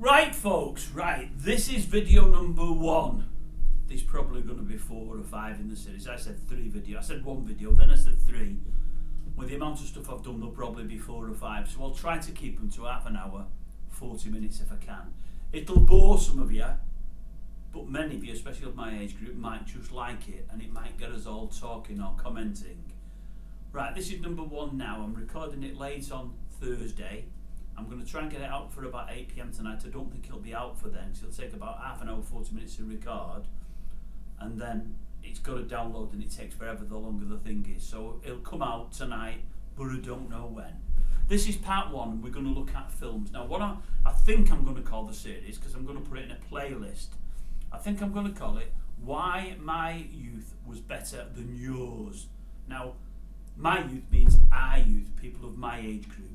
Right, folks, right, this is video number 1. There's probably going to be 4 or 5 in the series. I said 3 videos. I said 1 video, then I said 3. With the amount of stuff I've done, there'll probably be 4 or 5. So I'll try to keep them to half an hour, 40 minutes if I can. It'll bore some of you, but many of you, especially of my age group, might just like it, and it might get us all talking or commenting. Right, this is number 1 now. I'm recording it late on Thursday. I'm going to try and get it out for about 8 PM tonight. I don't think it'll be out for then, so it'll take about half an hour, 40 minutes to record, and then it's got to download, and it takes forever the longer the thing is. So it'll come out tonight, but I don't know when. This is part 1, and we're going to look at films. Now, what I think I'm going to call the series, because I'm going to put it in a playlist, I think I'm going to call it Why My Youth Was Better Than Yours. Now, my youth means our youth, people of my age group.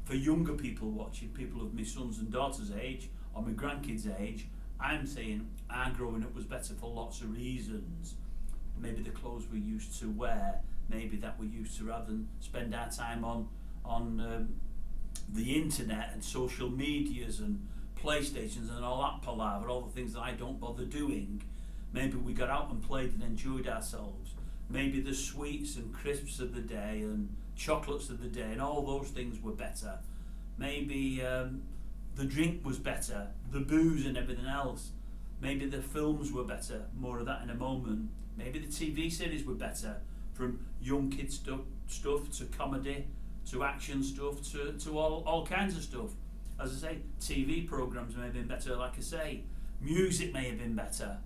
For younger people watching, people of my sons and daughters' age, or my grandkids' age, I'm saying our growing up was better for lots of reasons. Maybe the clothes we used to wear, maybe that we used to, rather than spend our time on the internet and social medias and PlayStations and all that palaver, all the things that I don't bother doing. Maybe we got out and played and enjoyed ourselves. Maybe the sweets and crisps of the day and chocolates of the day and all those things were better. Maybe the drink was better, the booze and everything else. Maybe the films were better, more of that in a moment. Maybe the TV series were better, from young kids stuff to comedy to action stuff to all kinds of stuff. As I say, TV programmes may have been better, like I say. Music may have been better.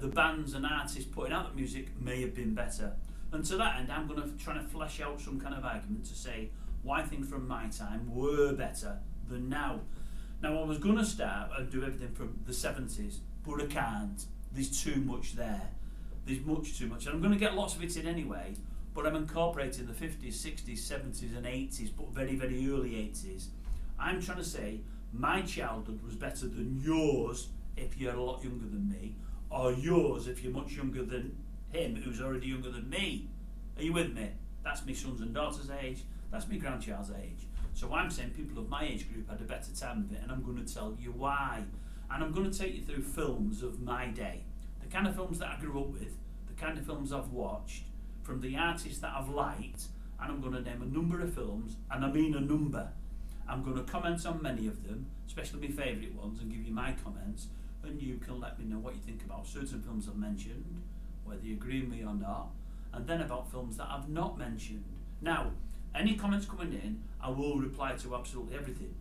The bands and artists putting out the music may have been better. And to that end, I'm going to try to flesh out some kind of argument to say why things from my time were better than now. Now, I was going to start and do everything from the 70s, but I can't. There's too much there. There's much too much. And I'm going to get lots of it in anyway, but I'm incorporating the 50s, 60s, 70s and 80s, but very, very early 80s. I'm trying to say my childhood was better than yours if you're a lot younger than me, or yours if you're much younger than him who's already younger than me. Are you with me? That's my sons and daughters' age, that's my grandchild's age. So I'm saying people of my age group had a better time of it, and I'm going to tell you why. And I'm going to take you through films of my day, the kind of films that I grew up with, the kind of films I've watched, from the artists that I've liked, and I'm going to name a number of films, and I mean a number. I'm going to comment on many of them, especially my favourite ones, and give you my comments, and you can let me know what you think about certain films I've mentioned, whether you agree with me or not, and then about films that I've not mentioned. Now, any comments coming in, I will reply to absolutely everything.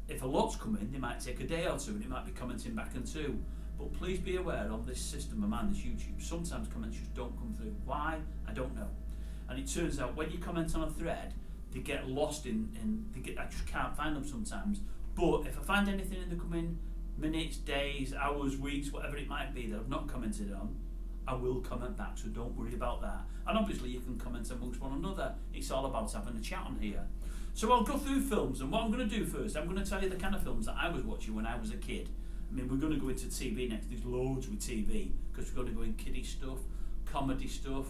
If a lot's come in, they might take a day or two, and it might be commenting back and two. But please be aware of this system of mine, this YouTube. Sometimes comments just don't come through. Why? I don't know. And it turns out when you comment on a thread, they get lost I just can't find them sometimes. But if I find anything in the coming minutes, days, hours, weeks, whatever it might be that I've not commented on, I will comment back, so don't worry about that. And obviously you can comment amongst one another. It's all about having a chat on here. So I'll go through films, and what I'm going to do first, I'm going to tell you the kind of films that I was watching when I was a kid. I mean, we're going to go into TV next. There's loads with TV, because we're going to go in kiddie stuff, comedy stuff,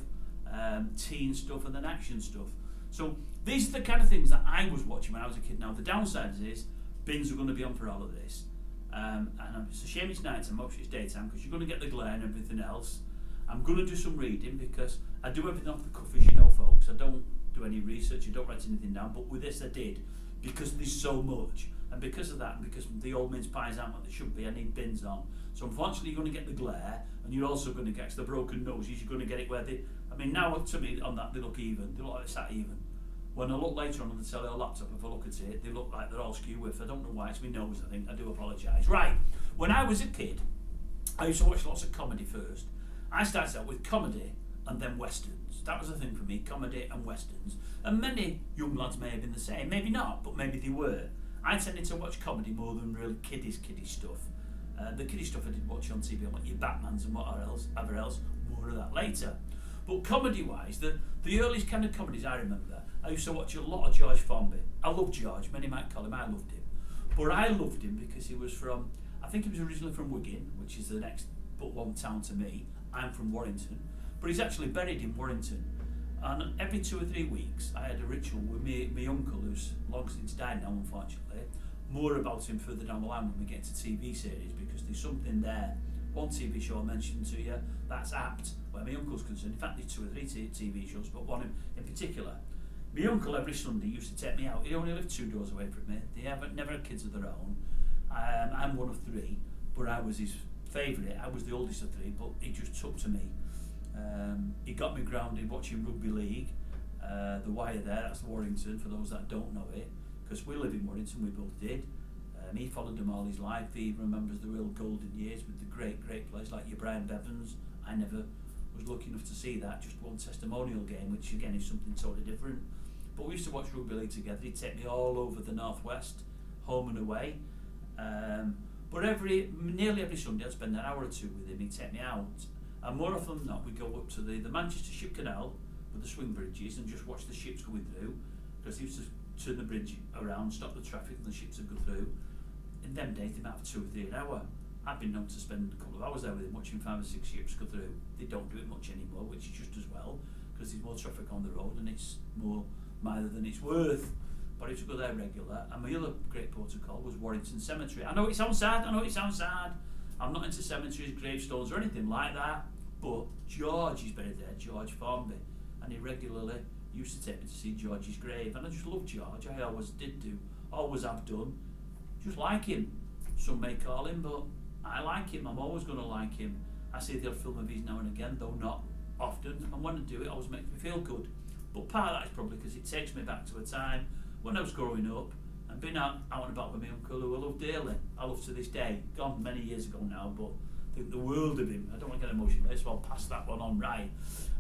teen stuff, and then action stuff. So these are the kind of things that I was watching when I was a kid. Now, the downside is bins are going to be on for all of this. And it's a shame it's night time, obviously it's daytime, because you're going to get the glare and everything else. I'm going to do some reading, because I do everything off the cuff, as you know, folks. I don't do any research, I don't write anything down, but with this I did, because there's so much. And because of that, and because the old mince pies aren't what they should be, I need bins on. So unfortunately you're going to get the glare, and you're also going to get the broken noses, you're going to get it where they, I mean now to me on that they look even, they look like they're sat even. When I look later on the cellular laptop, if I look at it, they look like they're all skew with. I don't know why, it's my nose I think, I do apologise. Right, when I was a kid, I used to watch lots of comedy first. I started out with comedy and then westerns. That was the thing for me, comedy and westerns. And many young lads may have been the same, maybe not, but maybe they were. I tended to watch comedy more than real kiddie stuff. The kiddie stuff I did watch on TV, like your Batmans and whatever else, more of that later. But comedy-wise, the earliest kind of comedies I remember, I used to watch a lot of George Formby. I love George, many might call him, I loved him. But I loved him because he was from, I think he was originally from Wigan, which is the next but one town to me. I'm from Warrington, but he's actually buried in Warrington. And every 2 or 3 weeks, I had a ritual with my uncle, who's long since died now, unfortunately, more about him further down the line when we get to TV series, because there's something there. One TV show I mentioned to you, that's apt where my uncle's concerned. In fact, there's 2 or 3 TV shows, but one in particular. My uncle every Sunday used to take me out. He only lived 2 doors away from me. They never had kids of their own. I'm one of 3, but I was his favourite. I was the oldest of 3, but he just took to me. He got me grounded watching rugby league. The Wire there, that's Warrington, for those that don't know it, because we live in Warrington, we both did. He followed them all his life. He remembers the real golden years with the great players like your Brian Bevans. I never was lucky enough to see that, just one testimonial game, which again is something totally different. But we used to watch rugby league together. He'd take me all over the northwest, home and away. But nearly every Sunday I'd spend an hour or 2 with him. He'd take me out, and more often than not we'd go up to the Manchester Ship Canal with the swing bridges and just watch the ships going through, because he used to turn the bridge around, stop the traffic, and the ships would go through. In them days they might have 2 or 3 an hour. I've been known to spend a couple of hours there with him watching 5 or 6 ships go through. They don't do it much anymore, which is just as well, because there's more traffic on the road and it's more milder than it's worth. But I used to go there regular. And my other great protocol was Warrington Cemetery. I know it sounds sad. I'm not into cemeteries, gravestones or anything like that, but George is buried there, George Formby, and he regularly used to take me to see George's grave, and I just love George. I always did do, always have done. Just like him. Some may call him, but I like him. I'm always going to like him. I see the odd film of his now and again, though not often, and when I do, it always makes me feel good. But part of that is probably because it takes me back to a time when I was growing up and being out and about with my uncle, who I love dearly. I love to this day. Gone many years ago now, but think the world of him. I don't want to get emotional, so I'll pass that one on right.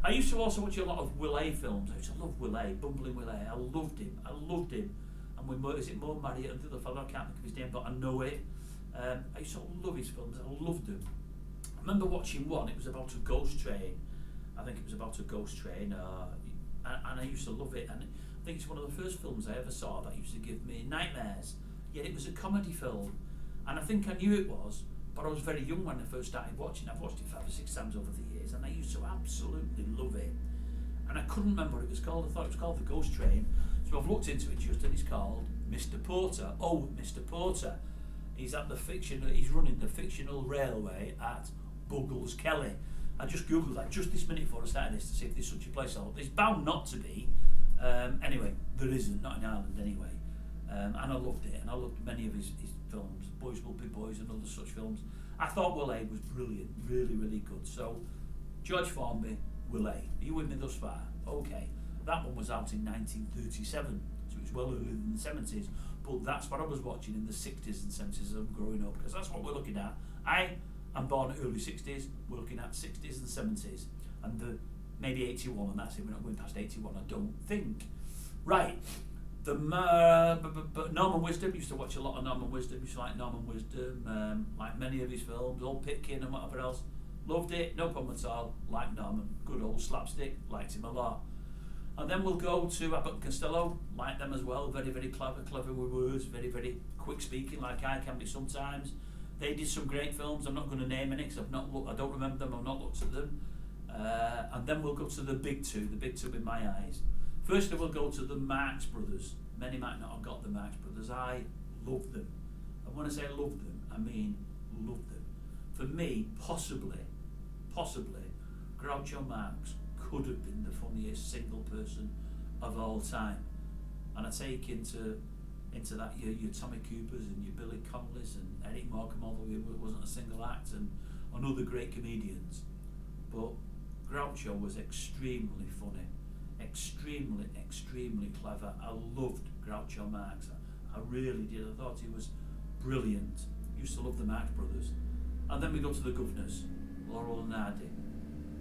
I used to also watch a lot of Will A films. I used to love Will A, Bumbling Will A. I loved him. And when is it Mo Marriott and the other fellow, I can't think of his name, but I know it. I used to love his films. I loved them. I remember watching one. It was about a ghost train. I think it was about a ghost train, and I used to love it. And I think it's one of the first films I ever saw that used to give me nightmares. Yet it was a comedy film, and I think I knew it was, but I was very young when I first started watching. I've watched it 5 or 6 times over the years, and I used to absolutely love it. And I couldn't remember what it was called. I thought it was called The Ghost Train. So I've looked into it just, and it's called Mr. Porter. Oh, Mr. Porter. He's running the fictional railway at Buggles Kelly. I just googled that just this minute before I started this to see if there's such a place. There's bound not to be. Anyway, there isn't, not in Ireland anyway. And I loved it, and I loved many of his films, Boys Will Be Boys and other such films. I thought Will A was brilliant, really, really good. So, George Formby, Will A. Are you with me thus far? Okay. That one was out in 1937, so it was well earlier than the 70s. But that's what I was watching in the 60s and 70s as I'm growing up, because that's what we're looking at. I am born at early 60s, we're looking at 60s and 70s, and maybe 81, and that's it. We're not going past 81, I don't think. Right. But Norman Wisdom, used to watch a lot of Norman Wisdom, used to like Norman Wisdom, like many of his films, Old Pitkin and whatever else. Loved it, no problem at all, like Norman. Good old slapstick, liked him a lot. And then we'll go to Abbott and Costello, like them as well, very, very clever with words, very, very quick speaking, like I can be sometimes. They did some great films. I'm not going to name any because I don't remember them, I've not looked at them. And then we'll go to the big two in my eyes. Firstly, we'll go to the Marx Brothers. Many might not have got the Marx Brothers. I love them. And when I say love them, I mean love them. For me, possibly, Groucho Marx could have been the funniest single person of all time. And I take into that your Tommy Coopers and your Billy Connolly's and Eric Morecambe, although it wasn't a single act, and other great comedians. But Groucho was extremely funny, extremely clever. I loved Groucho Marx. I really did. I thought he was brilliant. Used to love the Marx Brothers. And then we go to the Governors, Laurel and Hardy.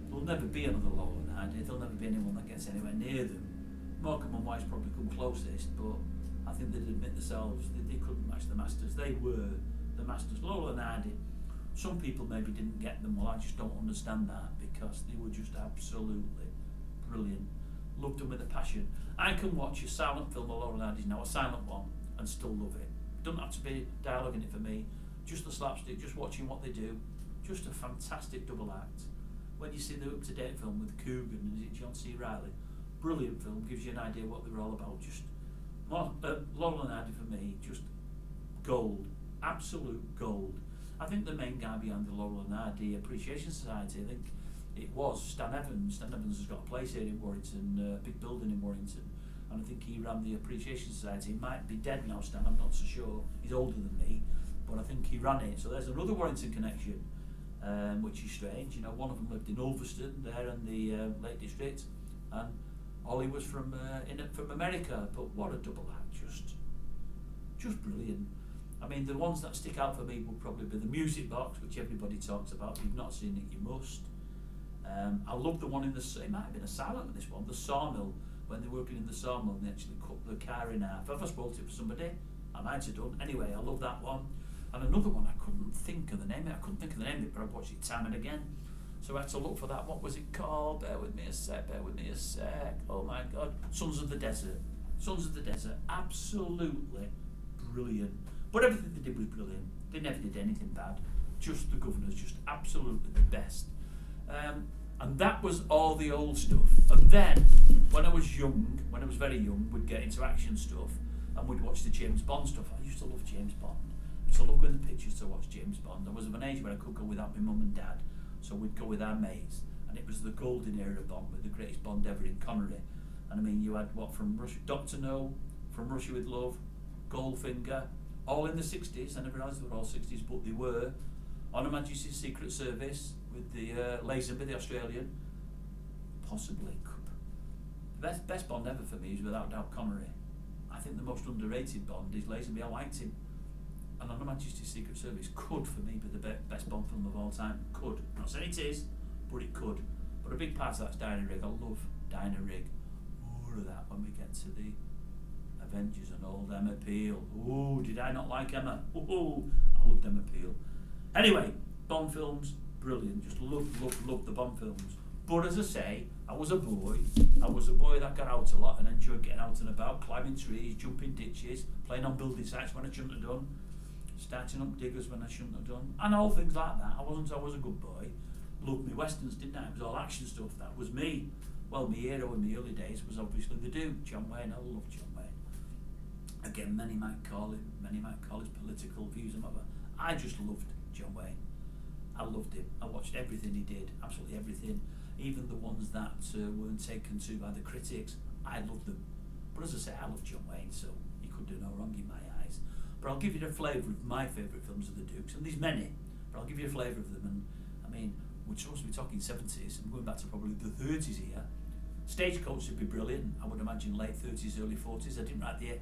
There'll never be another Laurel and Hardy. There'll never be anyone that gets anywhere near them. Morecambe and Wise probably come closest, but I think they'd admit themselves they couldn't match the Masters. They were the Masters. Laurel and Hardy, some people maybe didn't get them. Well, I just don't understand that, because they were just absolutely brilliant. Loved them with a passion. I can watch a silent film of Laurel and Hardy's now, a silent one, and still love it. Doesn't have to be dialogue in it for me. Just the slapstick, just watching what they do. Just a fantastic double act. When you see the up-to-date film with Coogan and is it John C. Reilly, brilliant film, gives you an idea what they were all about. Just Laurel and Hardy for me, just gold, absolute gold. I think the main guy behind the Laurel and Hardy Appreciation Society, I think it was Stan Evans. Stan Evans has got a place here in Warrington, a big building in Warrington, and I think he ran the Appreciation Society. He might be dead now, Stan, I'm not so sure. He's older than me, but I think he ran it. So there's another Warrington connection, which is strange. You know, one of them lived in Ulverston, there in the Lake District, and Ollie was from America. But what a double act, just brilliant. I mean, the ones that stick out for me would probably be the Music Box, which everybody talks about. If you've not seen it, you must. I love the one in it might have been a silent with this one, the sawmill, when they're working in the sawmill and they actually cut the car in half. Have I spoiled it for somebody? I might have done. Anyway, I love that one. And another one, I couldn't think of the name of it, but I've watched it time and again. So I had to look for that. What was it called? Bear with me a sec. Oh my God. Sons of the Desert. Absolutely brilliant. But everything they did was brilliant. They never did anything bad. Just the Governors, just absolutely the best. And that was all the old stuff. And then, when I was very young, we'd get into action stuff and we'd watch the James Bond stuff. I used to love James Bond. I used to love going to the pictures to watch James Bond. I was of an age where I could go without my mum and dad, so we'd go with our mates. And it was the golden era Bond with the greatest Bond ever in Connery. And I mean, you had from Russia, Dr. No, From Russia with Love, Goldfinger, all in the 60s. I never realised they were all 60s, but they were. On Her Majesty's Secret Service with the Lazenby, the Australian. Possibly. Best Bond ever for me is without doubt Connery. I think the most underrated Bond is Lazenby. I liked him. And On Her Majesty's Secret Service could, for me, be the best Bond film of all time. Could. I'm not saying it is, but it could. But a big part of that's Diana Rigg. I love Diana Rigg. More of that when we get to the Avengers and old Emma Peel. Ooh, did I not like Emma? Ooh, I loved Emma Peel. Anyway, Bond films, brilliant. Just love the Bond films. But as I say, I was a boy that got out a lot and enjoyed getting out and about, climbing trees, jumping ditches, playing on building sites when I shouldn't have done, starting up diggers when I shouldn't have done, and all things like that. I was a good boy. Loved me westerns, didn't I? It was all action stuff. That was me. Well, my hero in the early days was obviously the Duke, John Wayne. I loved John Wayne. Again, many might call his political views and whatever. I just loved John Wayne. I loved him. I watched everything he did, absolutely everything. Even the ones that weren't taken to by the critics, I loved them. But as I say, I love John Wayne, so he could do no wrong in my eyes. But I'll give you a flavour of my favourite films of the Dukes, and there's many, but I'll give you a flavour of them. And I mean, we're supposed to be talking 70s, and going back to probably the 30s here. Stagecoach would be brilliant. I would imagine late 30s, early 40s. I didn't write the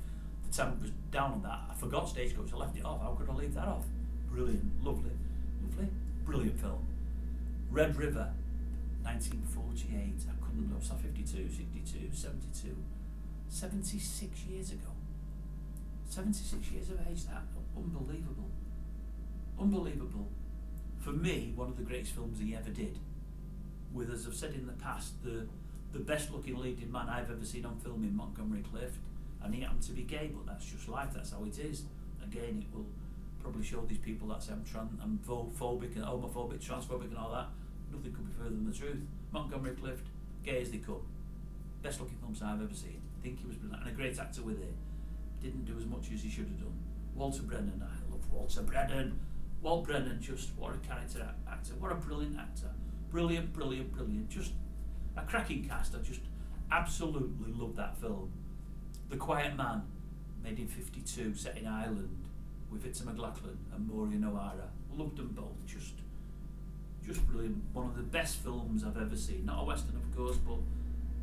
time it was down on that. I forgot Stagecoach. I left it off. How could I leave that off? Brilliant, lovely, brilliant film. Red River, 1948. I couldn't know. So 52, 62, 72, 76 years ago. 76 years of age. That unbelievable. For me, one of the greatest films he ever did. With, as I've said in the past, the best looking leading man I've ever seen on film in Montgomery Clift, and he happened to be gay, but that's just life, that's how it is. Again, it will probably show these people that say I'm phobic and homophobic, transphobic and all that. Nothing could be further than the truth. Montgomery Clift, gay as they come. Best looking films I've ever seen. I think he was brilliant, and a great actor with it. Didn't do as much as he should have done. Walter Brennan, I love Walter Brennan. Walt Brennan, just what a character actor, what a brilliant actor. Brilliant. Just a cracking cast. I just absolutely love that film. The Quiet Man, made in 52, set in Ireland, with Victor McLachlan and Maureen O'Hara. Loved them both. Just brilliant. One of the best films I've ever seen. Not a western, of course, but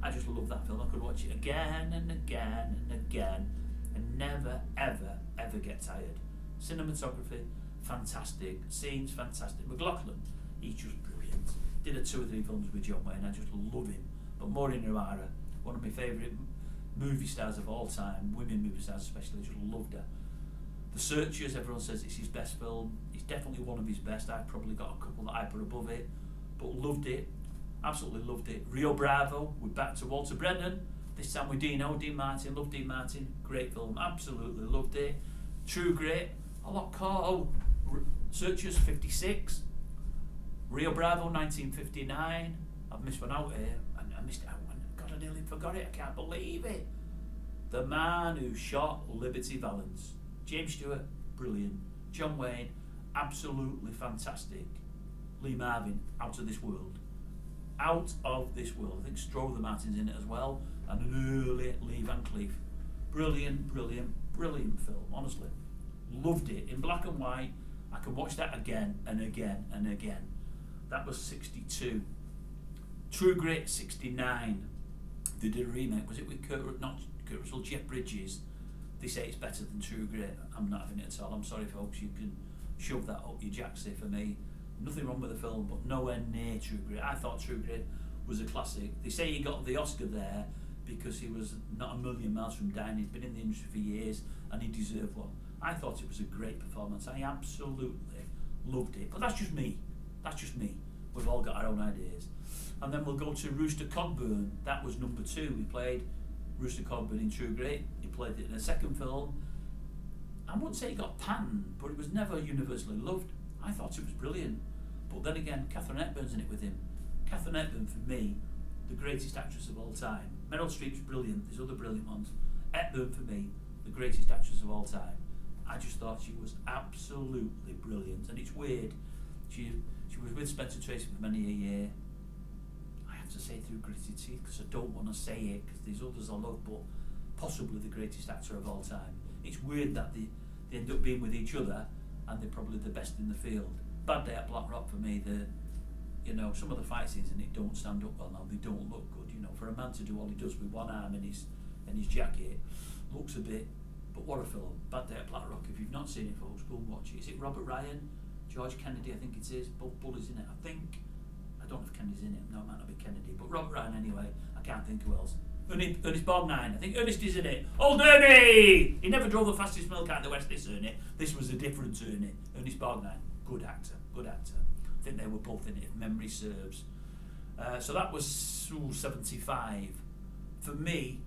I just love that film. I could watch it again and again and again, and never, ever get tired. Cinematography, fantastic. Scenes, fantastic. McLachlan, he's just brilliant. Did 2 or 3 films with John Wayne. I just love him. But Maureen O'Hara, one of my favourite movie stars of all time, women movie stars especially, just loved her. The Searchers, everyone says it's his best film. It's definitely one of his best. I've probably got a couple that I put above it, but loved it. Absolutely loved it. Rio Bravo, we're back to Walter Brennan. This time with Dean Martin. Loved Dean Martin. Great film. Absolutely loved it. True Grit. A lot called. Searchers 56. Rio Bravo 1959. I've missed one out here. I missed it out. God, I nearly forgot it. I can't believe it. The Man Who Shot Liberty Valance. James Stewart. brilliant. John Wayne, absolutely fantastic. Lee Marvin, out of this world. Out of this world. I think Strother Martin's in it as well, and an early Lee Van Cleef. Brilliant, brilliant, brilliant film, honestly. Loved it. In black and white, I can watch that again and again and again. That was 62. True Grit, 69. They did a remake. Was it with Kurt Russell, Jeff Bridges? They say it's better than True Grit. I'm not having it at all. I'm sorry, folks. You can shove that up your jacksie for me. Nothing wrong with the film, but nowhere near True Grit. I thought True Grit was a classic. They say he got the Oscar there because he was not a million miles from dying. He's been in the industry for years and he deserved one. I thought it was a great performance. I absolutely loved it. But that's just me. That's just me. We've all got our own ideas. And then we'll go to Rooster Cogburn. That was number 2. He played Rooster Cogburn in True Grit. He played it in a second film. I wouldn't say he got panned, but it was never universally loved. I thought it was brilliant. But then again, Katharine Hepburn's in it with him. Katharine Hepburn, for me, the greatest actress of all time. Meryl Streep's brilliant. There's other brilliant ones. Hepburn, for me, the greatest actress of all time. I just thought she was absolutely brilliant. And it's weird. She was with Spencer Tracy for many a year. I have to say through gritted teeth because I don't want to say it because there's others I love, but possibly the greatest actor of all time. It's weird that they end up being with each other and they're probably the best in the field. Bad Day at Black Rock for me, some of the fight scenes in it don't stand up well now, they don't look good, for a man to do all he does with one arm and his jacket, looks a bit, but what a film. Bad Day at Black Rock, if you've not seen it, folks, go and watch it. Is it Robert Ryan? George Kennedy, I think it is, both bullies in it, I think. I don't know if Kennedy's in it, no, it might not be Kennedy, but Robert Ryan anyway, I can't think who else. Ernest Borgnine, I think Ernest is in it. Old Ernie! He never drove the fastest milk out of the West, this Ernie. This was a different Ernie. Ernest Borgnine, good actor. I think they were both in it, if memory serves. So that was 75. For me,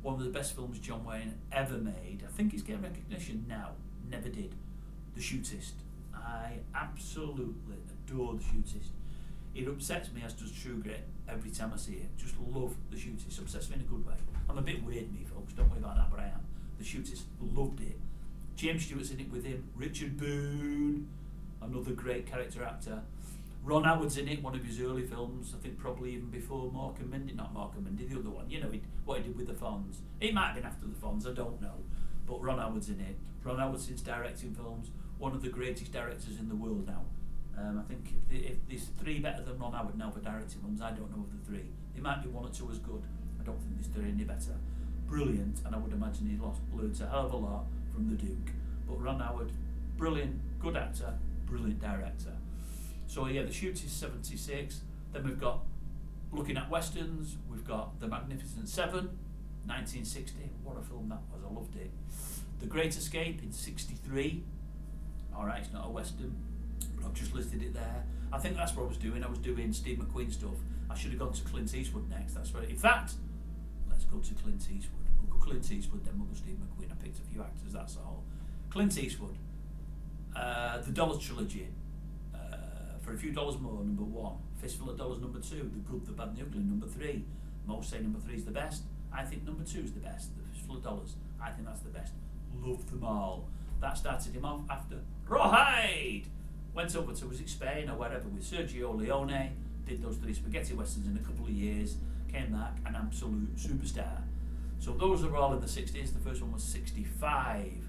one of the best films John Wayne ever made. I think he's getting recognition now. Never did. The Shootist. I absolutely adore The Shootist. It upsets me, as does True Grit, every time I see it. Just love The Shootist. Upsets me in a good way. I'm a bit weird, me, folks. Don't worry about that, but I am. The Shootist. Loved it. James Stewart's in it with him. Richard Boone, another great character actor. Ron Howard's in it, one of his early films, I think probably even before Mork and Mindy, not Mork and Mindy, the other one, what he did with the Fonz. It might have been after the Fonz, I don't know, but Ron Howard's in it. Ron Howard, since directing films, one of the greatest directors in the world now. I think if there's 3 better than Ron Howard now for directing films, I don't know of the 3. There might be 1 or 2 as good, I don't think there's 3 any better. Brilliant, and I would imagine he learned a hell of a lot from the Duke. But Ron Howard, brilliant, good actor, brilliant director. So yeah, The Shootist 76. Then we've got, looking at westerns, we've got The Magnificent Seven, 1960. What a film that was, I loved it. The Great Escape in 63. Alright, it's not a western, but I've just listed it there. I think that's what I was doing. I was doing Steve McQueen stuff. I should have gone to Clint Eastwood next. That's right. In fact, let's go to Clint Eastwood. We'll go Clint Eastwood, then we'll go Steve McQueen. I picked a few actors, that's all. Clint Eastwood. The Dollars Trilogy. For a Few Dollars More, number 1. Fistful of Dollars, number 2. The Good, the Bad and the Ugly, number 3. Most say number 3 is the best. I think number 2 is the best. The Fistful of Dollars, I think that's the best. Love them all. That started him off after Rawhide. Went over to, was it Spain or wherever, with Sergio Leone. Did those 3 spaghetti westerns in a couple of years. Came back, an absolute superstar. So those are all in the 60s. The first one was 65.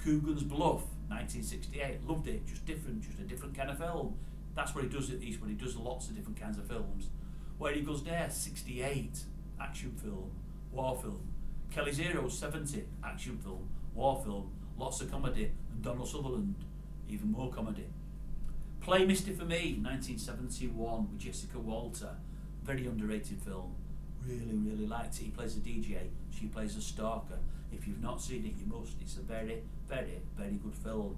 Coogan's Bluff, 1968. Loved it. Just a different kind of film. That's what he does at Eastwood. He does lots of different kinds of films. Where he goes there, 68. Action film, war film. Kelly's Heroes, 70. Action film, war film. Lots of comedy. And Donald Sutherland, even more comedy. Play Misty for Me, 1971, with Jessica Walter. Very underrated film. Really liked it. He plays a DJ, she plays a stalker. If you've not seen it, you must. It's a very good film.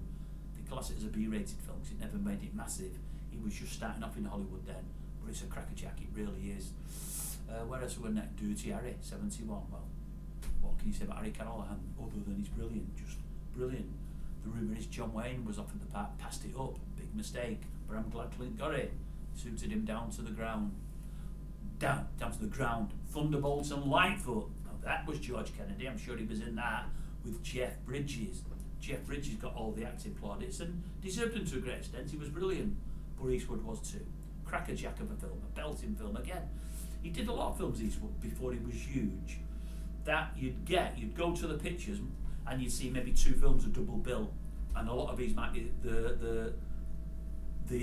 They class it as a B-rated film because it never made it massive. He was just starting off in Hollywood then, but it's a crackerjack, it really is. Where else were we next? Dirty Harry, 71. Well, what can you say about Harry Callahan other than he's brilliant, just brilliant. The rumour is John Wayne was offered the part, passed it up, big mistake, but I'm glad Clint got it. Suited him down to the ground. Down to the ground. Thunderbolts and Lightfoot. Now that was George Kennedy, I'm sure he was in that with Jeff Bridges. Jeff Bridges got all the acting plaudits and deserved them to a great extent. He was brilliant, but Eastwood was too. Crackerjack of a film, a belting film again. He did a lot of films, Eastwood, before he was huge. That you'd go to the pictures and you'd see maybe 2 films a double bill, and a lot of these might be the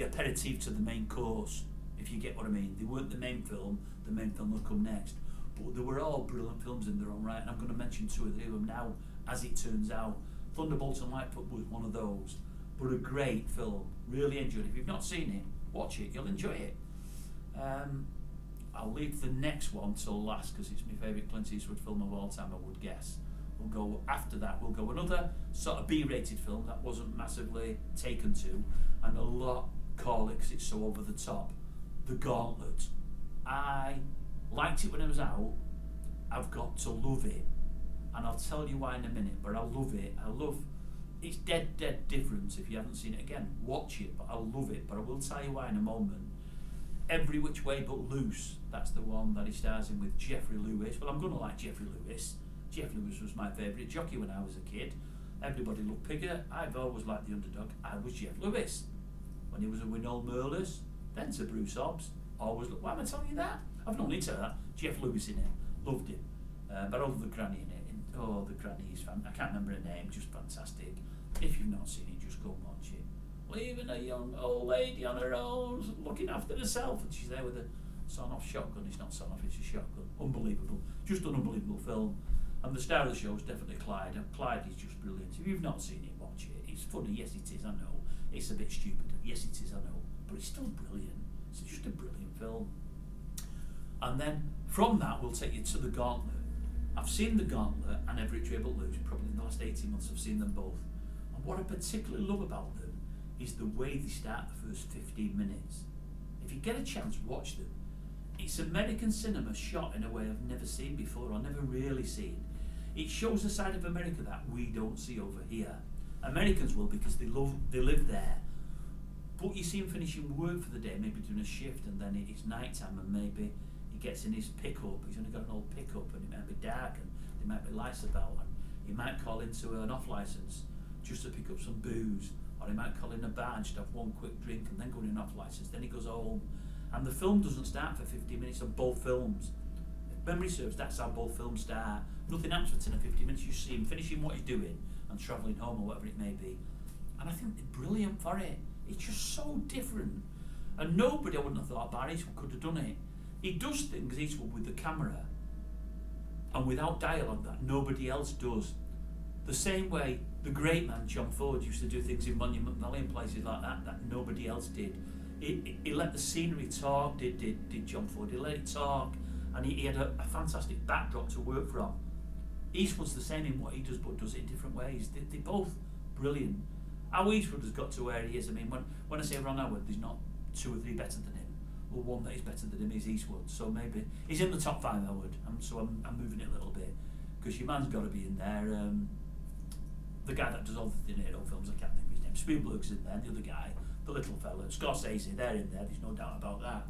aperitif to the main course, if you get what I mean. They weren't the main film will come next. But they were all brilliant films in their own right, and I'm going to mention 2 or 3 of them now, as it turns out. Thunderbolt and Lightfoot was one of those, but a great film, really enjoyed it. If you've not seen it, watch it, you'll enjoy it. I'll leave the next one till last, because it's my favourite Clint Eastwood film of all time, I would guess. We'll go after that, we'll go another sort of B-rated film that wasn't massively taken to, and a lot call it because it's so over the top, The Gauntlet. I liked it when it was out. I've got to love it, and I'll tell you why in a minute, but I love it. It's dead different. If you haven't seen it, again, watch it, but I love it. But I will tell you why in a moment. Every Which Way But Loose, that's the one that he stars in with Geoffrey Lewis. Well, I'm going to like Geoffrey Lewis. Geoffrey Lewis was my favourite jockey when I was a kid. Everybody loved Pigger. I've always liked the underdog. I was Geoff Lewis. When he was a Winnold Merlis, then to Bruce Hobbs. Always look. Why am I telling you that? I've not need to that. Geoff Lewis in it. Loved him. But I love the granny in it. The granny is fan. I can't remember her name. Just fantastic. If you've not seen it, just go and watch it. Leaving a young old lady on her own, looking after herself, and she's there with a sawn-off shotgun. It's not sawn-off, it's a shotgun. Unbelievable. Just an unbelievable film. And the star of the show is definitely Clyde. And Clyde is just brilliant. If you've not seen it, watch it. It's funny, yes it is, I know. It's a bit stupid, yes it is, I know. But it's still brilliant. It's just a brilliant film. And then from that, we'll take you to The Gauntlet. I've seen The Gauntlet and Every Which Way But Loose. Probably in the last 18 months I've seen them both. And what I particularly love about them is the way they start the first 15 minutes. If you get a chance, watch them. It's American cinema shot in a way I've never seen before, or never really seen. It shows a side of America that we don't see over here. Americans will, because they live there. But you see him finishing work for the day, maybe doing a shift, and then it's night time, and maybe he gets in his pickup. He's only got an old pickup, and it might be dark, and there might be lights about, and he might call into an off license just to pick up some booze, or he might call in a bar and just have one quick drink and then go in an off license. Then he goes home, and the film doesn't start for 15 minutes on both films. If memory serves, that's how both films start. Nothing happens for 10 or 15 minutes. You see him finishing what he's doing and travelling home or whatever it may be. And I think they're brilliant for it. It's just so different. And nobody, I wouldn't have thought, Barry Eastwood could have done it. He does things, Eastwood, with the camera and without dialogue that nobody else does. The same way the great man John Ford used to do things in Monument Valley and places like that nobody else did. He let the scenery talk, did John Ford. He let it talk, and he had a fantastic backdrop to work from. Eastwood's the same in what he does, but does it in different ways. They're both brilliant. How Eastwood has got to where he is, I mean, when I say Ron Howard, there's not 2 or 3 better than him. Well, one that is better than him is Eastwood, so maybe he's in the top 5, Howard. So I'm moving it a little bit, because your man's got to be in there. The guy that does all the De Niro films, I can't think of his name. Spielberg's in there, the other guy, the little fella, Scorsese, they're in there, there's no doubt about that.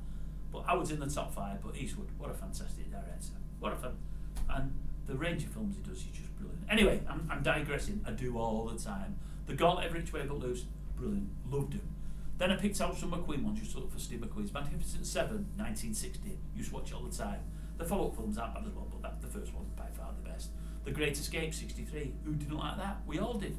But Howard's in the top 5, but Eastwood, what a fantastic director. And the range of films he does is just brilliant. Anyway, I'm digressing, I do all the time. The Gauntlet, Every Which Way But Loose, brilliant, loved him. Then I picked out some McQueen ones, just to look for Steve McQueen's. Magnificent Seven, 1960, used to watch it all the time. The follow-up films aren't bad as well, but the first one's by far the best. The Great Escape, 63, who didn't like that? We all did.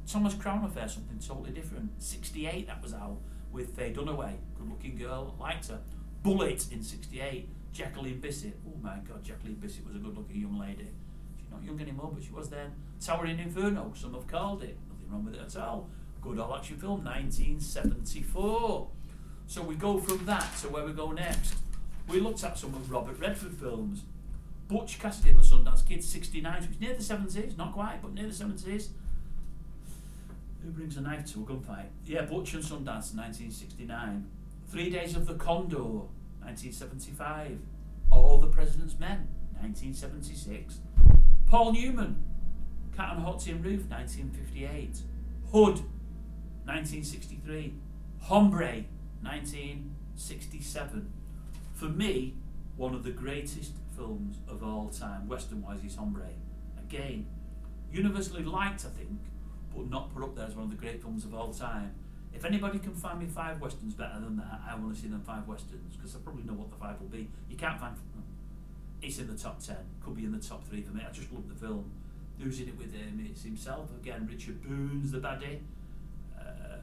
Thomas Crown Affair, something totally different. 68, that was out, with Faye Dunaway, good-looking girl, liked her. Bullet in 68, Jacqueline Bisset. Oh my God, Jacqueline Bisset was a good-looking young lady. She's not young anymore, but she was then. Towering Inferno, some have called it. Nothing wrong with it at all. Good old action film, 1974. So we go from that to where we go next. We looked at some of Robert Redford films. Butch Cassidy and the Sundance Kid, 69, which is near the 70s, not quite, but near the 70s. Who brings a knife to a gunfight? Yeah, Butch and Sundance, 1969. 3 Days of the Condor, 1975. All the President's Men, 1976. Paul Newman, Cat on Hot Tin Roof, 1958. Hood, 1963. Hombre, 1967. For me, one of the greatest films of all time, Western-wise, is Hombre. Again, universally liked, I think, but not put up there as one of the great films of all time. If anybody can find me 5 westerns better than that, I want to see them 5 westerns, because I probably know what the 5 will be. You can't find. It's in the top 10. Could be in the top 3 for me. I just love the film. Who's in it with him? It's himself again. Richard Boone's the baddie.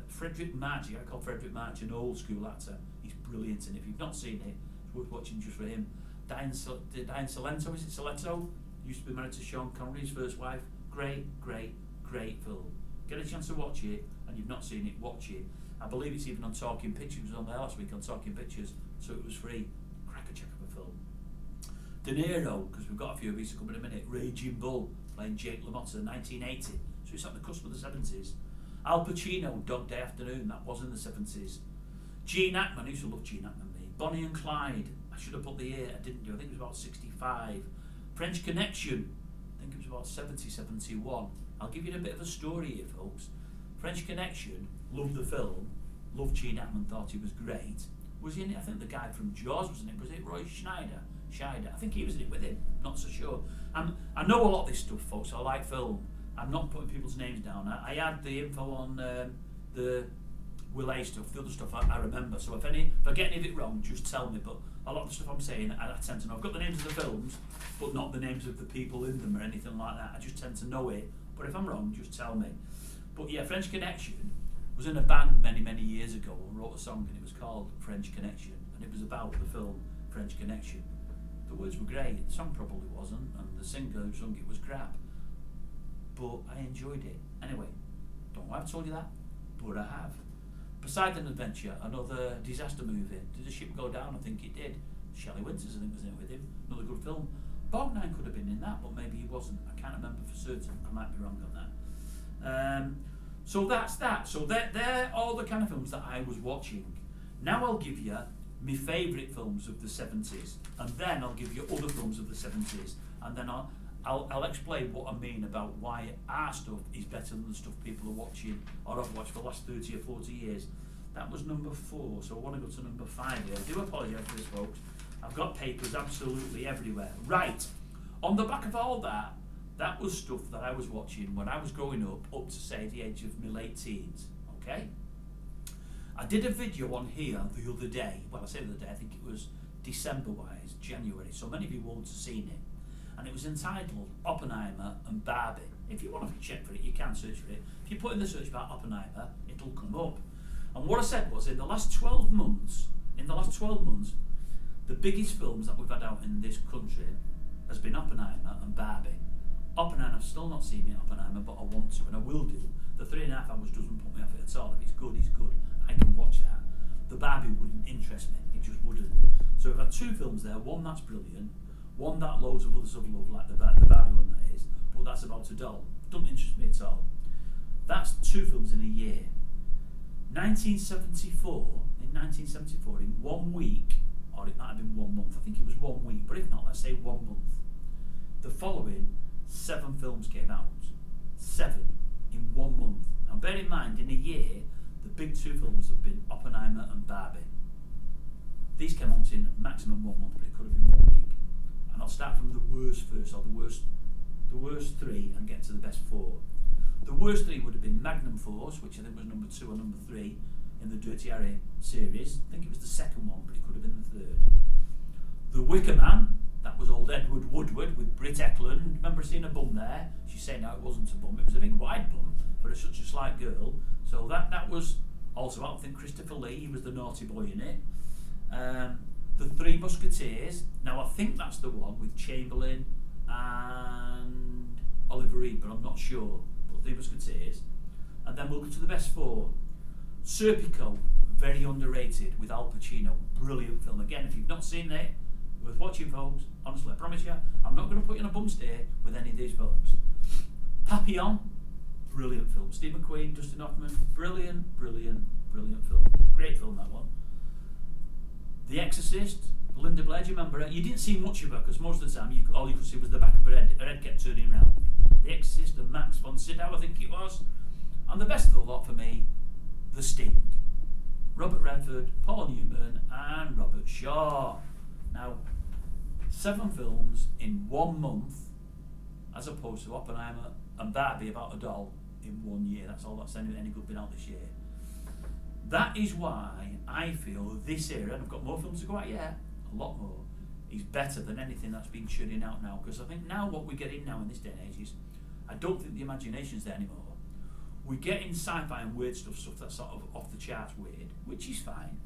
Frederick March. I call Frederick March an old school actor. He's brilliant, and if you've not seen it, it's worth watching just for him. Diane Salento, is it Salento? Used to be married to Sean Connery's first wife. Great film. Get a chance to watch it, and you've not seen it, watch it. I believe it's even on Talking Pictures. It was on there last week on Talking Pictures, so it was free. Cracker check of a film. De Niro, because we've got a few of these to come in a minute. Raging Bull, playing Jake LaMotta, 1980. So it's on the cusp of the 70s. Al Pacino, Dog Day Afternoon, that was in the 70s. Gene Hackman, I used to love Gene Hackman, me. Bonnie and Clyde, I should have put the year, I didn't do, I think it was about 65. French Connection, I think it was about 70, 71. I'll give you a bit of a story here, folks. French Connection, loved the film, loved Gene Hackman, thought he was great. Was he in it? I think the guy from Jaws was in it. Was it Roy Scheider? I think he was in it with him, not so sure. I know a lot of this stuff, folks, I like film. I'm not putting people's names down. I had the info on the Will A stuff, the other stuff I remember. So if I get any of it wrong, just tell me. But a lot of the stuff I'm saying, I tend to know. I've got the names of the films, but not the names of the people in them or anything like that. I just tend to know it. But if I'm wrong, just tell me. But yeah, French Connection was in a band many years ago and wrote a song, and it was called French Connection, and it was about the film French Connection. The words were great, the song probably wasn't, and the singer who sung it was crap. But I enjoyed it. Anyway, don't know why I've told you that, but I have. Poseidon Adventure, another disaster movie. Did the ship go down? I think it did. Shelley Winters, I think, was in it with him. Another good film. Borgnine could have been in that, but maybe he wasn't. I can't remember for certain. I might be wrong on that. So that's that. So they're all the kind of films that I was watching. Now I'll give you my favourite films of the 70s, and then I'll give you other films of the 70s, and then I'll explain what I mean about why our stuff is better than the stuff people are watching or have watched for the last 30 or 40 years. That was number 4, so I want to go to number 5 here. I do apologise for this, folks. I've got papers absolutely everywhere. Right, on the back of all that, that was stuff that I was watching when I was growing up to say the age of my late teens, okay? I did a video on here the other day. Well, I say the other day, I think it was December-wise, January, so many of you won't have seen it. And it was entitled Oppenheimer and Barbie. If you want to check for it, you can search for it. If you put in the search bar Oppenheimer, it'll come up. And what I said was, in the last 12 months, the biggest films that we've had out in this country has been Oppenheimer and Barbie. Oppenheimer, I've still not seen me Oppenheimer, but I want to, and I will do. The 3.5 hours doesn't put me off it at all. If it's good, it's good. I can watch that. The Barbie wouldn't interest me. It just wouldn't. So we've had 2 films there. One that's brilliant. One that loads of others have loved, like the Barbie one that is. But that's about a doll. Doesn't interest me at all. That's 2 films in a year. 1974, in 1 week, or it might have been 1 month, I think it was 1 week, but if not, let's say 1 month. The following 7 films came out. 7 in 1 month. Now bear in mind, in a year, the big 2 films have been Oppenheimer and Barbie. These came out in maximum 1 month, but it could have been 1 week. And I'll start from the worst first, or the worst 3, and get to the best 4. The worst 3 would have been Magnum Force, which I think was number 2 or number 3 in the Dirty Harry series. I think it was the second one, but it could have been the 3rd. The Wicker Man, that was old Edward Woodward with Britt Eklund. Remember seeing a bum there? She's saying now it wasn't a bum, it was a big wide bum for such a slight girl. So that was also out. I think Christopher Lee, he was the naughty boy in it. The Three Musketeers, now I think that's the one with Chamberlain and Oliver Reed, but I'm not sure. But Three Musketeers. And then we'll go to the best 4. Serpico, very underrated, with Al Pacino. Brilliant film. Again, if you've not seen it, worth watching, folks. Honestly, I promise you, I'm not going to put you in a bum stay with any of these films. Papillon, brilliant film. Steve McQueen, Dustin Hoffman, brilliant film. Great film, that one. The Exorcist, Linda Blair, do you remember it? You didn't see much of her because most of the time all you could see was the back of her head. Her head kept turning round. The Exorcist and Max von Sydow, I think it was. And the best of the lot for me, The Sting. Robert Redford, Paul Newman and Robert Shaw. Now, 7 films in 1 month, as opposed to Oppenheimer and Barbie about a doll, in 1 year. That's all that's any good been out this year. That is why I feel this era, and I've got more films to go out yet, a lot more, is better than anything that's been churning out now. Because I think now what we're getting now in this day and age is, I don't think the imagination's there anymore. We're getting sci-fi and weird stuff that's sort of off the charts weird, which is fine.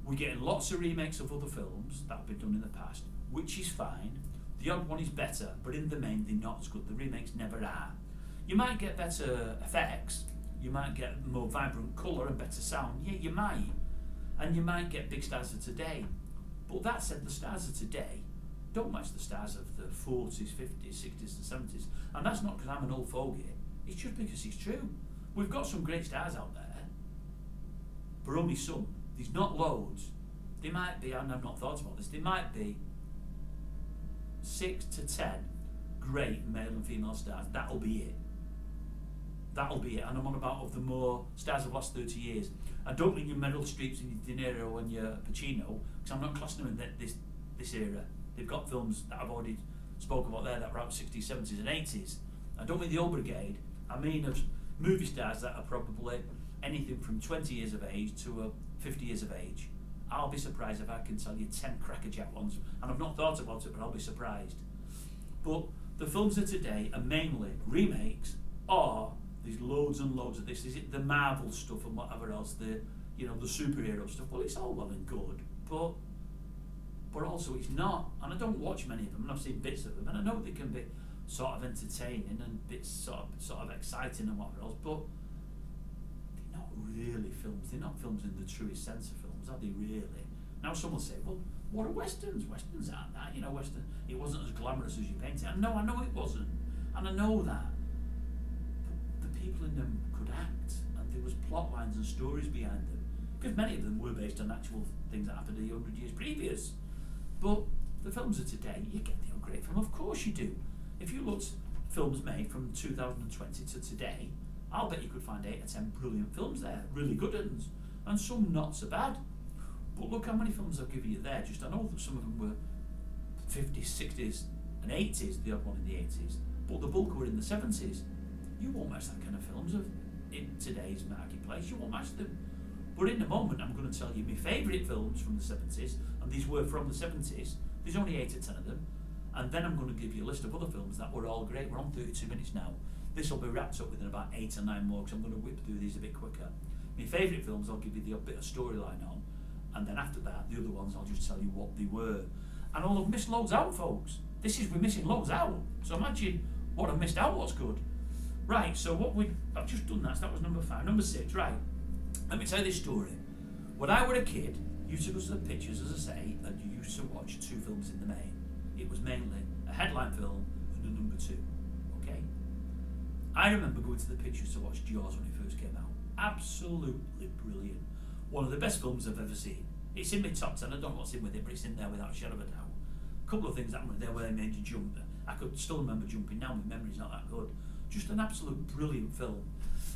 We're getting lots of remakes of other films that have been done in the past, which is fine. The odd one is better, but in the main they're not as good. The remakes never are. You might get better effects, you might get more vibrant colour and better sound, yeah, you might. And you might get big stars of today. But that said, the stars of today don't match the stars of the 40s, 50s, 60s and 70s. And that's not because I'm an old fogey, it's just because it's true. We've got some great stars out there, but only some. There's not loads. There might be, and I've not thought about this, there might be 6 to 10 great male and female stars. That'll be it. That'll be it. And I'm on about of the more stars of the last 30 years. I don't mean your Meryl Streeps and your De Niro and your Pacino, because I'm not classing them in this era. They've got films that I've already spoke about there that were out 60s, 70s and 80s. I don't mean the old brigade. I mean of movie stars that are probably anything from 20 years of age to 50 years of age. I'll be surprised if I can tell you 10 crackerjack ones, and I've not thought about it, but I'll be surprised. But the films of today are mainly remakes, or there's loads and loads of this. Is it the Marvel stuff and whatever else, the superhero stuff? Well, it's all well and good, but also it's not. And I don't watch many of them, and I've seen bits of them, and I know they can be sort of entertaining and bits sort of exciting and whatever else, but they're not really films. They're not films in the truest sense of films, are they really? Now some will say, well, what are westerns? Westerns aren't that. Western, it wasn't as glamorous as you paint it. And no, I know it wasn't, and I know that. But the people in them could act, and there was plot lines and stories behind them, because many of them were based on actual things that happened 100 years previous. But the films of today, you get the odd great film, of course you do. If you looked films made from 2020 to today, I'll bet you could find 8 or 10 brilliant films there, really good ones, and some not so bad. But look how many films I've given you there. Just I know that some of them were 50s, 60s and 80s, the odd one in the 80s, but the bulk were in the 70s. You won't match that kind of films in today's marketplace, you won't match them. But in a moment I'm going to tell you my favourite films from the 70s, and these were from the 70s. There's only 8 or 10 of them. And then I'm going to give you a list of other films that were all great. We're on 32 minutes now. This will be wrapped up within about 8 or 9 more, because I'm going to whip through these a bit quicker. My favourite films I'll give you the bit of storyline on, and then after that, the other ones I'll just tell you what they were. And I'll have missed loads out, folks. We're missing loads out. So imagine what I've missed out, what's good. Right, so I've just done that, so that was number 5. Number 6, right. Let me tell you this story. When I were a kid, you used to go to the pictures, as I say, and you used to watch 2 films in the main. It was mainly a headline film and a number 2, okay? I remember going to the pictures to watch Jaws when it first came out. Absolutely brilliant. One of the best films I've ever seen. It's in my top 10, I don't know what's in with it, but it's in there without a shadow of a doubt. A couple of things that happened there where they made you jump. I could still remember jumping now, my memory's not that good. Just an absolute brilliant film.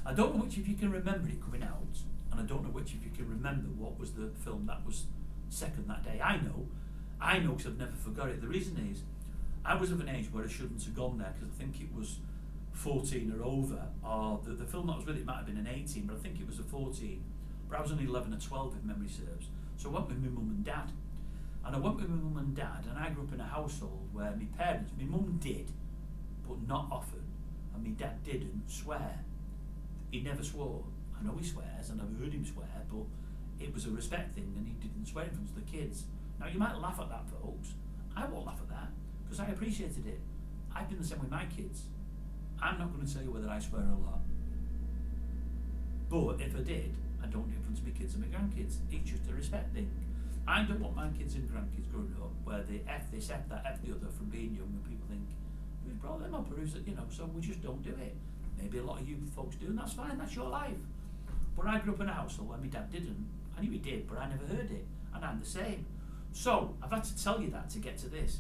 I don't know which of you can remember it coming out, and I don't know which of you can remember what was the film that was second that day. I know because I've never forgot it. The reason is, I was of an age where I shouldn't have gone there, because I think it was 14 or over, or the film that was with it might have been an 18, but I think it was a 14. But I was only 11 or 12 if memory serves. So I went with my mum and dad. And I went with my mum and dad, and I grew up in a household where my mum did, but not often, and my dad didn't swear. He never swore. I know he swears, and I've heard him swear, but it was a respect thing, and he didn't swear in front of the kids. Now you might laugh at that, folks. I won't laugh at that, because I appreciated it. I've been the same with my kids. I'm not going to tell you whether I swear a lot. But if I did, I don't do it in front of my kids and my grandkids. It's just a respect thing. I don't want my kids and grandkids growing up where they F this, F that, F the other from being young, and people think, who's brought them up, or who's, so we just don't do it. Maybe a lot of you folks do, and that's fine, that's your life. But I grew up in a household where my dad didn't. I knew he did, but I never heard it, and I'm the same. So, I've had to tell you that to get to this.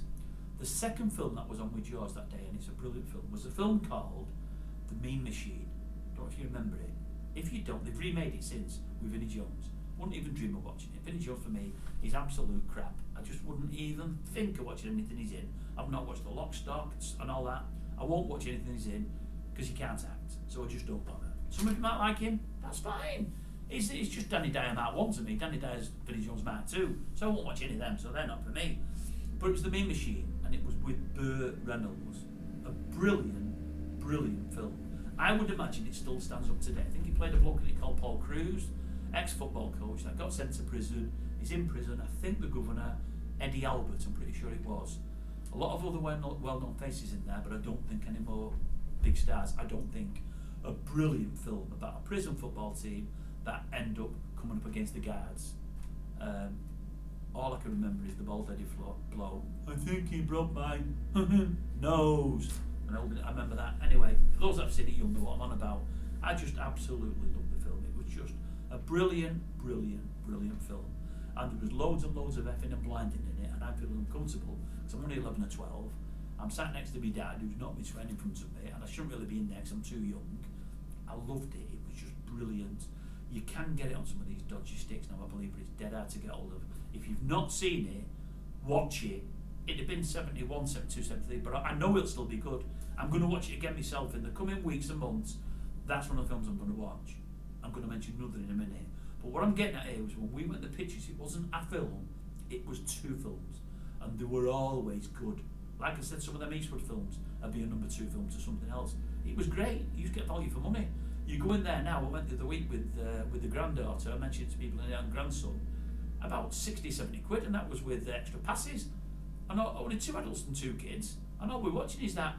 The second film that was on with Jaws that day, and it's a brilliant film, was a film called The Mean Machine. Don't know if you remember it. If you don't, they've remade it since with Vinnie Jones. Wouldn't even dream of watching it. Vinnie Jones for me is absolute crap. I just wouldn't even think of watching anything he's in. I've not watched The Lock, Stock and all that. I won't watch anything he's in. because he can't act, so I just don't bother. Some of you might like him, that's fine. It's just Danny Dyer Mark 1 to me. Danny Dyer's Vinnie Jones Mark 2, so I won't watch any of them, so they're not for me. But it was The Mean Machine, and it was with Burt Reynolds. A brilliant, brilliant film. I would imagine it still stands up today. I think he played a bloke in it called Paul Cruz, ex-football coach that got sent to prison. He's in prison. I think the governor, Eddie Albert, I'm pretty sure it was. A lot of other well-known faces in there, but I don't think any more big stars. I don't think. A brilliant film about a prison football team that end up coming up against the guards. All I can remember is the bald-headed blow. I think he broke my nose. And I remember that. Anyway, for those that have seen it, you'll know what I'm on about. I just absolutely loved the film. It was just a brilliant, brilliant, brilliant film. And there was loads and loads of effing and blinding in it, and I feel uncomfortable because I'm only 11 or 12. I'm sat next to my dad, who's not been swearing in front of me, and I shouldn't really be in there because I'm too young. I loved it. It was just brilliant. You can get it on some of these dodgy sticks now, I believe, but it's dead hard to get hold of. If you've not seen it, watch it. It'd have been 71, 72, 73, but I know it'll still be good. I'm going to watch it again myself in the coming weeks and months. That's one of the films I'm going to watch. I'm going to mention another in a minute. But what I'm getting at here was when we went to the pictures, it wasn't a film, it was two films. And they were always good. Like I said, some of them Eastwood films would be a number two film to something else. It was great. You used to get value for money. You go in there now, I went the other week with the granddaughter, I mentioned it to people and grandson, about 60, 70 quid, and that was with extra passes. And only 2 adults and 2 kids. And all we're watching is that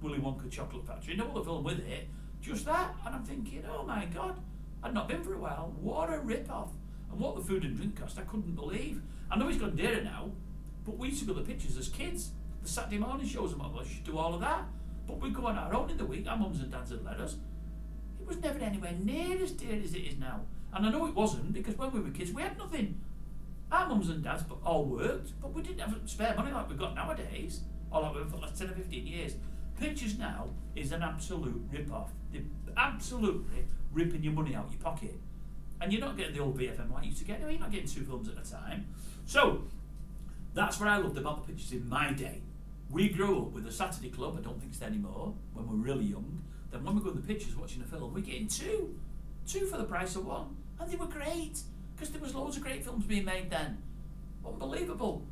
Willy Wonka Chocolate Factory, no other film with it, just that. And I'm thinking, oh my God, I'd not been for a while. What a rip-off. And what the food and drink cost, I couldn't believe. I know he's gone dearer now, but we used to go to the pictures as kids. The Saturday morning shows and what, we should do all of that. But we'd go on our own in the week, our mums and dads had let us. It was never anywhere near as dear as it is now. And I know it wasn't, because when we were kids, we had nothing. Our mums and dads all worked, but we didn't have spare money like we've got nowadays, or like we've for the last 10 or 15 years. Pictures now is an absolute rip-off. They're absolutely ripping your money out your pocket. And you're not getting the old BFM like you used to get. No, you're not getting 2 films at a time. So, that's what I loved about the pictures in my day. We grew up with a Saturday club, I don't think it's there anymore, when we're really young. Then when we go to the pictures watching a film, we're getting 2 for the price of 1. And they were great, because there was loads of great films being made then. Unbelievable.